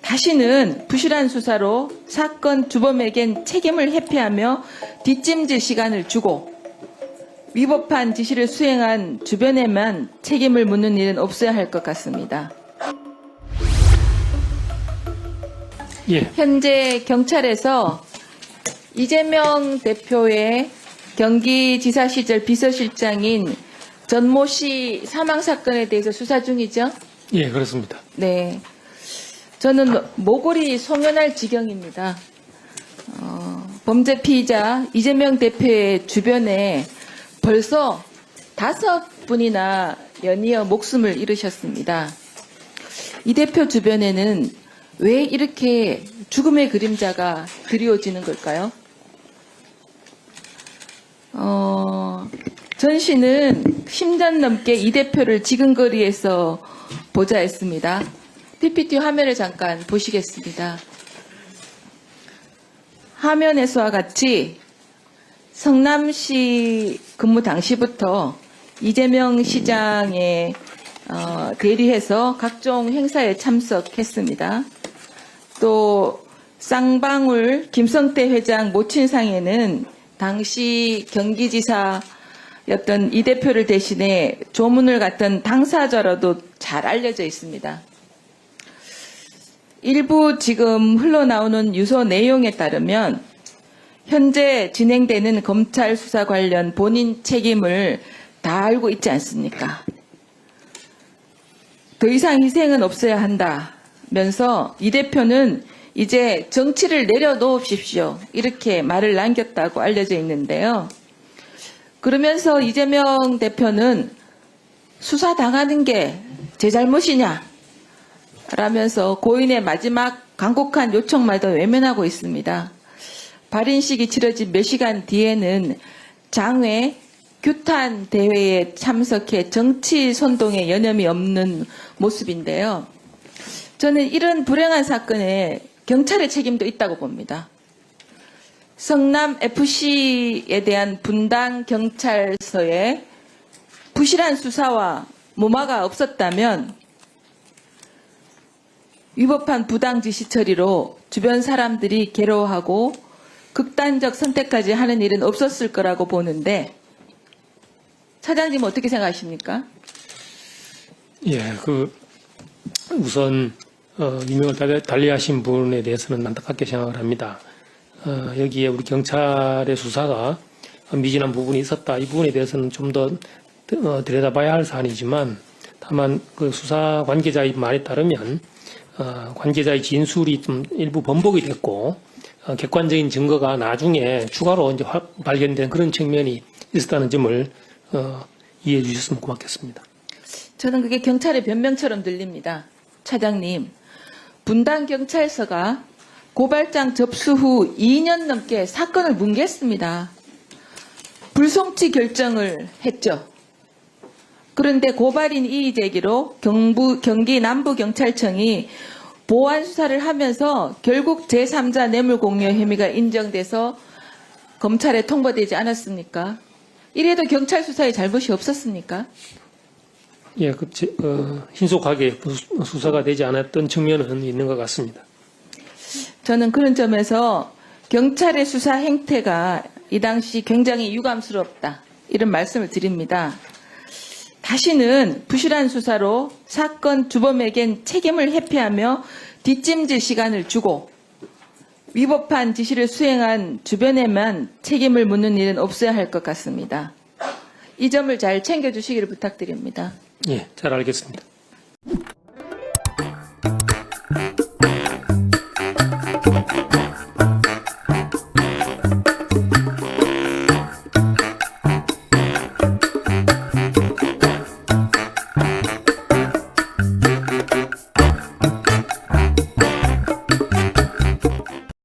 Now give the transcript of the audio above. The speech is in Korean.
다시는 부실한 수사로 사건 주범에겐 책임을 회피하며 뒷짐질 시간을 주고 위법한 지시를 수행한 주변에만 책임을 묻는 일은 없어야 할 것 같습니다. 예. 현재 경찰에서 이재명 대표의 경기지사 시절 비서실장인 전모 씨 사망 사건에 대해서 수사 중이죠? 예, 그렇습니다. 네. 저는 목골이 송연할 지경입니다. 범죄 피의자 이재명 대표의 주변에 벌써 5분이나 연이어 목숨을 잃으셨습니다. 이 대표 주변에는 왜 이렇게 죽음의 그림자가 그리워지는 걸까요? 전 씨는 10년 넘게 이 대표를 지근거리에서 보자 했습니다. PPT 화면을 잠깐 보시겠습니다. 화면에서와 같이 성남시 근무 당시부터 이재명 시장에 대리해서 각종 행사에 참석했습니다. 또 쌍방울 김성태 회장 모친상에는 당시 경기지사였던 이 대표를 대신해 조문을 갔던 당사자로도 잘 알려져 있습니다. 일부 지금 흘러나오는 유서 내용에 따르면 현재 진행되는 검찰 수사 관련 본인 책임을 다 알고 있지 않습니까? 더 이상 희생은 없어야 한다면서 이 대표는 이제 정치를 내려놓으십시오. 이렇게 말을 남겼다고 알려져 있는데요. 그러면서 이재명 대표는 수사당하는 게 제 잘못이냐? 라면서 고인의 마지막 간곡한 요청마저 외면하고 있습니다. 발인식이 치러진 몇 시간 뒤에는 장외 규탄 대회에 참석해 정치 선동에 여념이 없는 모습인데요. 저는 이런 불행한 사건에 경찰의 책임도 있다고 봅니다. 성남 FC에 대한 분당 경찰서에 부실한 수사와 무마가 없었다면 위법한 부당 지시 처리로 주변 사람들이 괴로워하고 극단적 선택까지 하는 일은 없었을 거라고 보는데 차장님 어떻게 생각하십니까? 예, 우선 유명을 달리하신 분에 대해서는 안타깝게 생각을 합니다. 여기에 우리 경찰의 수사가 미진한 부분이 있었다. 이 부분에 대해서는 좀 더 들여다봐야 할 사안이지만 다만 그 수사 관계자의 말에 따르면 관계자의 진술이 좀 일부 번복이 됐고 객관적인 증거가 나중에 추가로 이제 발견된 그런 측면이 있었다는 점을 이해해 주셨으면 고맙겠습니다. 저는 그게 경찰의 변명처럼 들립니다. 차장님, 분당 경찰서가 고발장 접수 후 2년 넘게 사건을 뭉갰습니다. 불송치 결정을 했죠. 그런데 고발인 이의 제기로 경기 남부경찰청이 보완 수사를 하면서 결국 제3자 뇌물공여 혐의가 인정돼서 검찰에 통보되지 않았습니까? 이래도 경찰 수사에 잘못이 없었습니까? 예, 신속하게 수사가 되지 않았던 측면은 있는 것 같습니다. 저는 그런 점에서 경찰의 수사 행태가 이 당시 굉장히 유감스럽다. 이런 말씀을 드립니다. 다시는 부실한 수사로 사건 주범에겐 책임을 회피하며 뒷짐질 시간을 주고 위법한 지시를 수행한 주변에만 책임을 묻는 일은 없어야 할 것 같습니다. 이 점을 잘 챙겨주시기를 부탁드립니다. 예, 잘 알겠습니다.